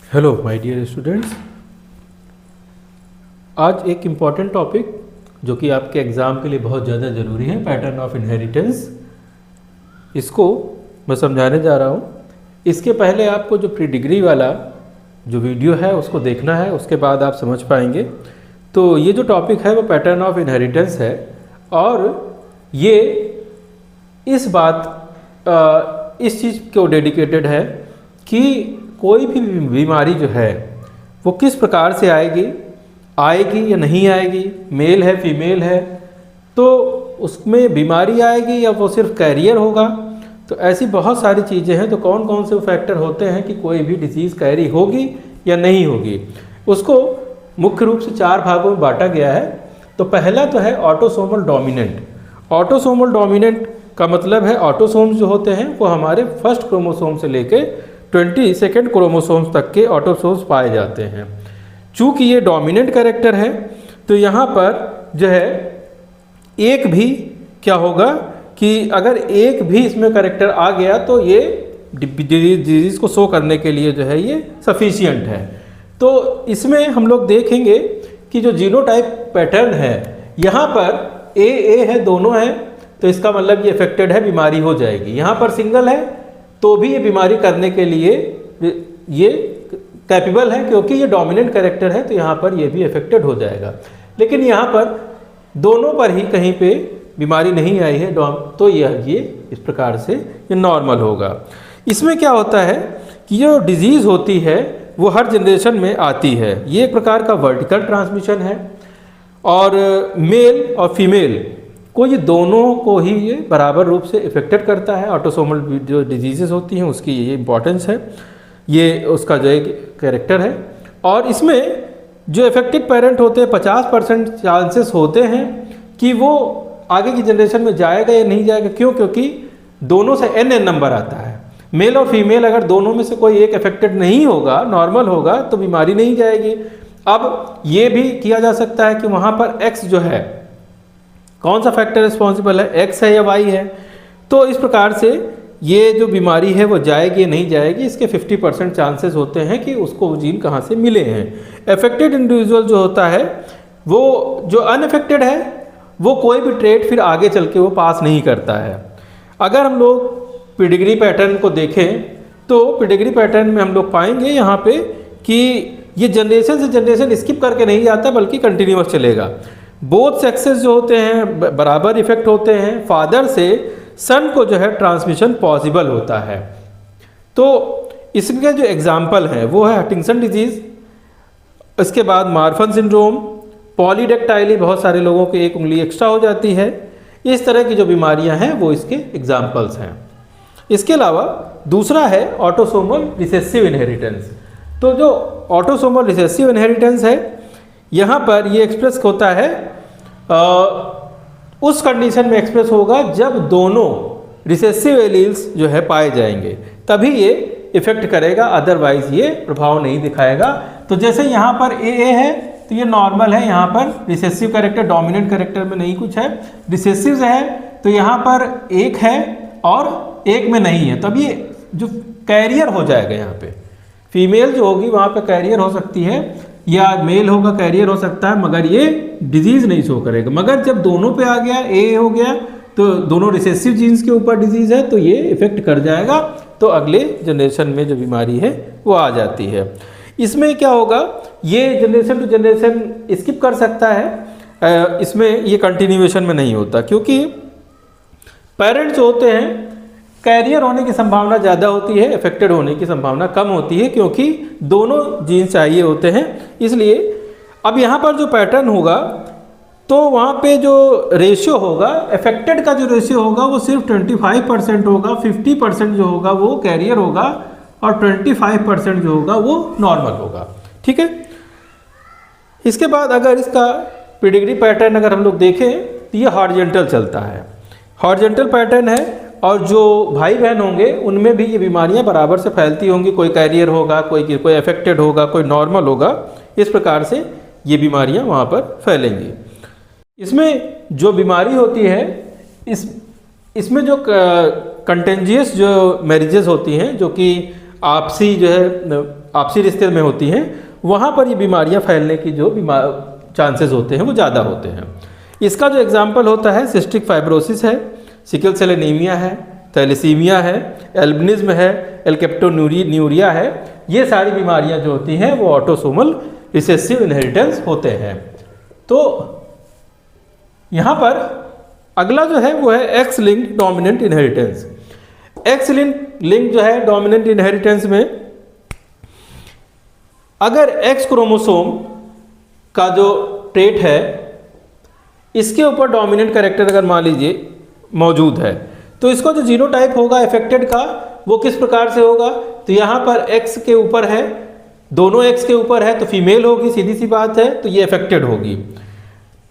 Hello my dear students, आज एक important topic जो कि आपके एग्ज़ाम के लिए बहुत ज़्यादा ज़रूरी है, पैटर्न ऑफ इनहेरिटेंस, इसको मैं समझाने जा रहा हूँ। इसके पहले आपको जो प्री डिग्री वाला जो वीडियो है उसको देखना है, उसके बाद आप समझ पाएंगे। तो ये जो टॉपिक है वो पैटर्न ऑफ इनहेरिटेंस है और ये इस चीज़ को डेडिकेटेड है कि कोई भी बीमारी जो है वो किस प्रकार से आएगी या नहीं आएगी, मेल है फीमेल है तो उसमें बीमारी आएगी या वो सिर्फ कैरियर होगा। तो ऐसी बहुत सारी चीज़ें हैं। तो कौन कौन से फैक्टर होते हैं कि कोई भी डिजीज़ कैरी होगी या नहीं होगी, उसको मुख्य रूप से 4 भागों में बांटा गया है। तो पहला तो है ऑटोसोमल डोमिनेंट। ऑटोसोमल डोमिनेंट का मतलब है ऑटोसोम्स जो होते हैं वो हमारे फर्स्ट क्रोमोसोम से लेके 22nd क्रोमोसोम्स तक के ऑटोसोम्स पाए जाते हैं। चूँकि ये डोमिनेंट कैरेक्टर है तो यहाँ पर जो है एक भी क्या होगा कि अगर एक भी इसमें कैरेक्टर आ गया तो ये डिजीज़ को शो करने के लिए जो है ये सफिशिएंट है। तो इसमें हम लोग देखेंगे कि जो जीनोटाइप पैटर्न है यहाँ पर ए है, दोनों है, तो इसका मतलब ये अफेक्टेड है, बीमारी हो जाएगी। यहाँ पर सिंगल है तो भी ये बीमारी करने के लिए ये कैपेबल है क्योंकि ये डोमिनेंट कैरेक्टर है, तो यहाँ पर ये भी अफेक्टेड हो जाएगा। लेकिन यहाँ पर दोनों पर ही कहीं पे बीमारी नहीं आई है तो ये इस प्रकार से ये नॉर्मल होगा। इसमें क्या होता है कि जो डिजीज़ होती है वो हर जनरेशन में आती है। ये एक प्रकार का वर्टिकल ट्रांसमिशन है और मेल और फीमेल को ये दोनों को ही ये बराबर रूप से इफेक्टेड करता है। ऑटोसोमल जो डिजीज़ेस होती हैं उसकी ये इम्पॉर्टेंस है, ये उसका जो एक कैरेक्टर है। और इसमें जो इफेक्टेड पेरेंट होते हैं 50% चांसेस होते हैं कि वो आगे की जनरेशन में जाएगा या नहीं जाएगा। क्यों? क्योंकि दोनों से n नंबर आता है। मेल और फीमेल अगर दोनों में से कोई एक इफेक्टेड नहीं होगा, नॉर्मल होगा, तो बीमारी नहीं जाएगी। अब ये भी किया जा सकता है कि वहाँ पर x जो है, कौन सा फैक्टर रिस्पॉन्सिबल है, x है या y है। तो इस प्रकार से ये जो बीमारी है वो जाएगी या नहीं जाएगी, इसके 50% चांसेस होते हैं कि उसको जीन कहाँ से मिले हैं। अफेक्टेड इंडिविजुअल जो होता है वो जो अनअफेक्टेड है वो कोई भी ट्रेट फिर आगे चल के वो पास नहीं करता है। अगर हम लोग पेडिग्री पैटर्न को देखें तो पेडिग्री पैटर्न में हम लोग पाएंगे यहाँ पे कि ये जनरेशन से जनरेशन स्किप करके नहीं जाता बल्कि कंटिन्यूअस चलेगा। बोथ सेक्सेस जो होते हैं बराबर इफेक्ट होते हैं। फादर से सन को जो है ट्रांसमिशन पॉसिबल होता है। तो इसके जो एग्जाम्पल हैं वो है हटिंगसन डिजीज़, इसके बाद मार्फन सिंड्रोम, पॉलीडेक्टाइली, बहुत सारे लोगों की एक उंगली एक्स्ट्रा हो जाती है। इस तरह की जो बीमारियां हैं वो इसके एग्जाम्पल्स हैं। इसके अलावा दूसरा है ऑटोसोमल रिसेसिव इनहेरिटेंस। तो जो ऑटोसोमल रिसेसिव इनहेरिटेंस है यहाँ पर ये एक्सप्रेस होता है उस कंडीशन में एक्सप्रेस होगा जब दोनों रिसेसिव एलील्स जो है पाए जाएंगे, तभी ये इफेक्ट करेगा, अदरवाइज ये प्रभाव नहीं दिखाएगा। तो जैसे यहाँ पर ए है तो ये नॉर्मल है, यहाँ पर रिसेसिव कैरेक्टर, डोमिनेंट कैरेक्टर में नहीं कुछ है। रिसेसिव है तो यहाँ पर एक है और एक में नहीं है, तब ये जो कैरियर हो जाएगा। यहाँ पे फीमेल जो होगी वहाँ पे कैरियर हो सकती है या मेल होगा कैरियर हो सकता है, मगर ये डिजीज़ नहीं शो करेगा। मगर जब दोनों पे आ गया, ए हो गया, तो दोनों रिसेसिव जीन्स के ऊपर डिजीज़ है तो ये इफेक्ट कर जाएगा, तो अगले जनरेशन में जो बीमारी है वो आ जाती है। इसमें क्या होगा, ये जनरेशन टू जनरेशन स्किप कर सकता है, इसमें ये कंटिन्यूएशन में नहीं होता क्योंकि पेरेंट्स जो होते हैं कैरियर होने की संभावना ज़्यादा होती है, अफेक्टेड होने की संभावना कम होती है क्योंकि दोनों जीन चाहिए होते हैं। इसलिए अब यहाँ पर जो पैटर्न होगा तो वहाँ पे जो रेशियो होगा, अफेक्टेड का जो रेशियो होगा वो सिर्फ 25% होगा, 50% जो होगा वो कैरियर होगा और 25% जो होगा वो नॉर्मल होगा। ठीक है। इसके बाद अगर इसका पेडिग्री पैटर्न अगर हम लोग देखें तो ये हॉरिजॉन्टल चलता है, हॉरिजॉन्टल पैटर्न है। और जो भाई बहन होंगे उनमें भी ये बीमारियां बराबर से फैलती होंगी, कोई कैरियर होगा, कोई अफेक्टेड होगा, कोई नॉर्मल होगा। इस प्रकार से ये बीमारियां वहाँ पर फैलेंगी। इसमें जो बीमारी होती है इसमें जो कंटेंजियस जो मैरिजेस होती हैं जो कि आपसी जो है आपसी रिश्ते में होती हैं, वहाँ पर ये बीमारियाँ फैलने की जो चांसेस होते हैं वो ज़्यादा होते हैं। इसका जो एग्जाम्पल होता है सिस्टिक फाइब्रोसिस है, सिकल सेल एनीमिया है, थैलेसीमिया है, एल्बिनिज्म है, एल्केप्टोन्यूरिया है। ये सारी बीमारियां जो होती हैं वो ऑटोसोमल रिसेसिव इनहेरिटेंस होते हैं। तो यहाँ पर अगला जो है वो है x linked dominant inheritance. X link जो है डोमिनेंट इनहेरिटेंस में अगर एक्स क्रोमोसोम का जो ट्रेट है इसके ऊपर डोमिनेंट कैरेक्टर अगर मान लीजिए मौजूद है तो इसका जो जीनोटाइप होगा अफेक्टेड का वो किस प्रकार से होगा। तो यहाँ पर एक्स के ऊपर है, दोनों एक्स के ऊपर है तो फीमेल होगी, सीधी सी बात है, तो ये अफेक्टेड होगी।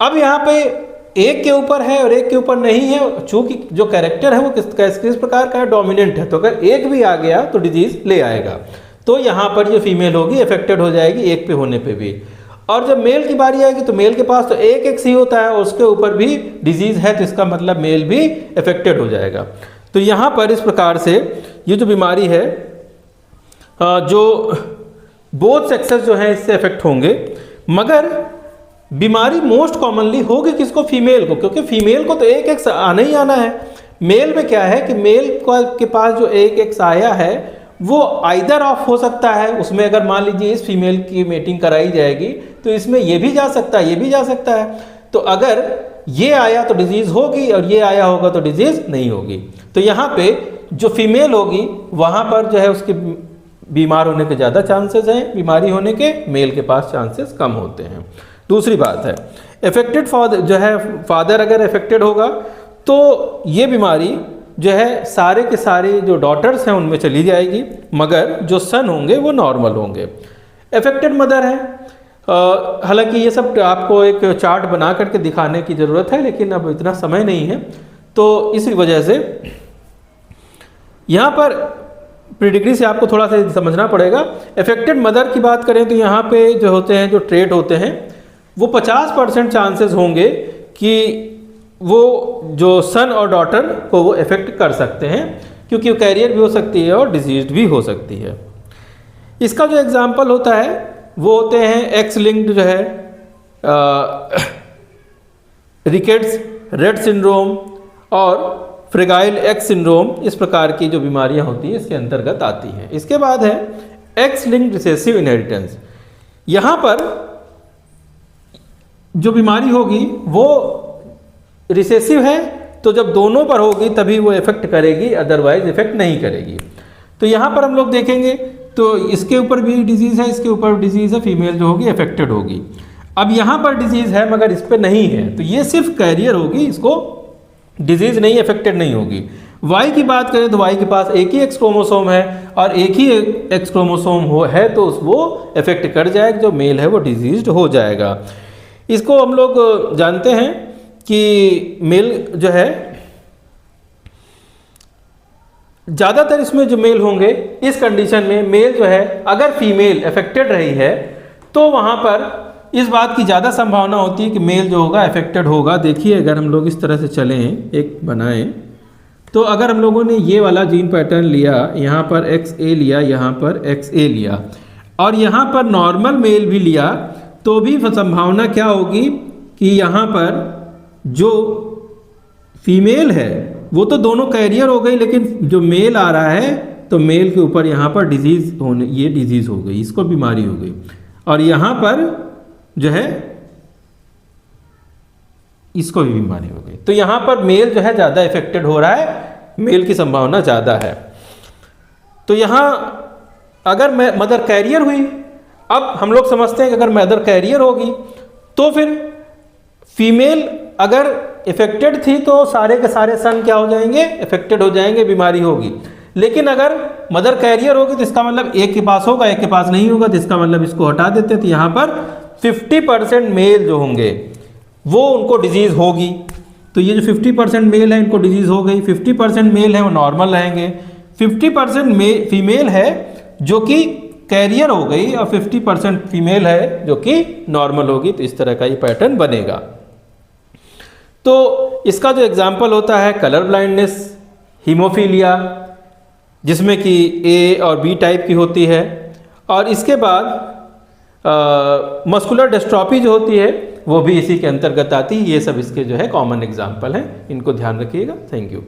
अब यहाँ पे एक के ऊपर है और एक के ऊपर नहीं है, चूंकि जो कैरेक्टर है वो किस प्रकार का है, डोमिनेंट है, तो अगर एक भी आ गया तो डिजीज ले आएगा। तो यहाँ पर जो फीमेल होगी अफेक्टेड हो जाएगी एक पे होने पे भी। और जब मेल की बारी आएगी तो मेल के पास तो एक एक्स ही होता है और उसके ऊपर भी डिजीज है, तो इसका मतलब मेल भी अफेक्टेड हो जाएगा। तो यहाँ पर इस प्रकार से ये जो बीमारी है जो बोथ सेक्सेस जो हैं इससे अफेक्ट होंगे, मगर बीमारी मोस्ट कॉमनली होगी किसको, फीमेल को, क्योंकि फीमेल को तो एक एक्स आना ही आना है। मेल में क्या है कि मेल के पास जो एक एक्स आया है वो आइदर ऑफ हो सकता है, उसमें अगर मान लीजिए इस फीमेल की मेटिंग कराई जाएगी तो इसमें ये भी जा सकता है, ये भी जा सकता है। तो अगर ये आया तो डिजीज होगी और ये आया होगा तो डिजीज नहीं होगी। तो यहाँ पे जो फीमेल होगी वहाँ पर जो है उसके बीमार होने के ज़्यादा चांसेस हैं, बीमारी होने के मेल के पास चांसेस कम होते हैं। दूसरी बात है अफेक्टेड फादर जो है, फादर अगर अफेक्टेड होगा तो ये बीमारी जो है सारे के सारे जो डॉटर्स हैं उनमें चली जाएगी, मगर जो सन होंगे वो नॉर्मल होंगे। अफेक्टेड मदर है, हालांकि ये सब आपको एक चार्ट बना करके दिखाने की ज़रूरत है, लेकिन अब इतना समय नहीं है, तो इसी वजह से यहाँ पर प्रीडिग्री से आपको थोड़ा सा समझना पड़ेगा। अफेक्टेड मदर की बात करें तो यहाँ पे जो होते हैं, जो ट्रेट होते हैं, वो 50% चांसेस होंगे कि वो जो सन और डॉटर को वो इफेक्ट कर सकते हैं, क्योंकि वो कैरियर भी हो सकती है और डिजीज भी हो सकती है। इसका जो एग्जाम्पल होता है वो होते हैं एक्स लिंक्ड जो है रिकेट्स, रेड सिंड्रोम और फ्रेगाइल एक्स सिंड्रोम, इस प्रकार की जो बीमारियां होती हैं इसके अंतर्गत आती हैं। इसके बाद है एक्स लिंक्ड रिसेसिव इनहेरिटेंस। यहाँ पर जो बीमारी होगी वो रिसेसिव है, तो जब दोनों पर होगी तभी वो इफेक्ट करेगी, अदरवाइज इफेक्ट नहीं करेगी। तो यहाँ पर हम लोग देखेंगे तो इसके ऊपर भी डिजीज़ है, इसके ऊपर डिजीज़ है, फीमेल जो होगी अफेक्टेड होगी। अब यहाँ पर डिजीज़ है मगर इस पर नहीं है, तो ये सिर्फ कैरियर होगी, इसको डिजीज़ नहीं, अफेक्टेड नहीं होगी। वाई की बात करें तो वाई के पास एक ही एक्स क्रोमोसोम है और एक ही एक्स क्रोमोसोम है तो वो अफेक्ट कर जाएगा, जो मेल है वो डिजीज हो जाएगा। इसको हम लोग जानते हैं कि मेल जो है ज़्यादातर इसमें जो मेल होंगे इस कंडीशन में, मेल जो है अगर फीमेल अफेक्टेड रही है तो वहाँ पर इस बात की ज़्यादा संभावना होती है कि मेल जो होगा अफेक्टेड होगा। देखिए अगर हम लोग इस तरह से चलें, एक बनाएं, तो अगर हम लोगों ने ये वाला जीन पैटर्न लिया, यहाँ पर XA लिया, यहाँ पर XA लिया और यहाँ पर नॉर्मल मेल भी लिया, तो भी संभावना क्या होगी कि यहाँ पर जो फीमेल है वो तो दोनों कैरियर हो गई, लेकिन जो मेल आ रहा है तो मेल के ऊपर यहाँ पर डिजीज़ होने, ये डिजीज़ हो गई, इसको बीमारी हो गई, और यहाँ पर जो है इसको भी बीमारी हो गई। तो यहाँ पर मेल जो है ज़्यादा इफेक्टेड हो रहा है, मेल की संभावना ज़्यादा है। तो यहाँ अगर मदर कैरियर हुई, अब हम लोग समझते हैं कि अगर मदर कैरियर होगी तो फिर फीमेल अगर इफेक्टेड थी तो सारे के सारे सन क्या हो जाएंगे, इफेक्टेड हो जाएंगे, बीमारी होगी। लेकिन अगर मदर कैरियर होगी तो इसका मतलब एक के पास होगा, एक के पास नहीं होगा, तो इसका मतलब इसको हटा देते हैं। तो यहाँ पर 50% मेल जो होंगे वो उनको डिजीज़ होगी। तो ये जो 50% मेल है इनको डिजीज़ हो गई, 50% मेल है वो नॉर्मल रहेंगे, 50% फीमेल है जो कि कैरियर हो गई और 50% फीमेल है जो कि नॉर्मल होगी। तो इस तरह का ये पैटर्न बनेगा। तो इसका जो एग्जाम्पल होता है कलर ब्लाइंडनेस, हीमोफीलिया, जिसमें कि ए और बी टाइप की होती है। और इसके बाद मस्कुलर डिस्ट्रॉफी जो होती है वो भी इसी के अंतर्गत आती है। ये सब इसके जो है कॉमन एग्जाम्पल हैं, इनको ध्यान रखिएगा। Thank you.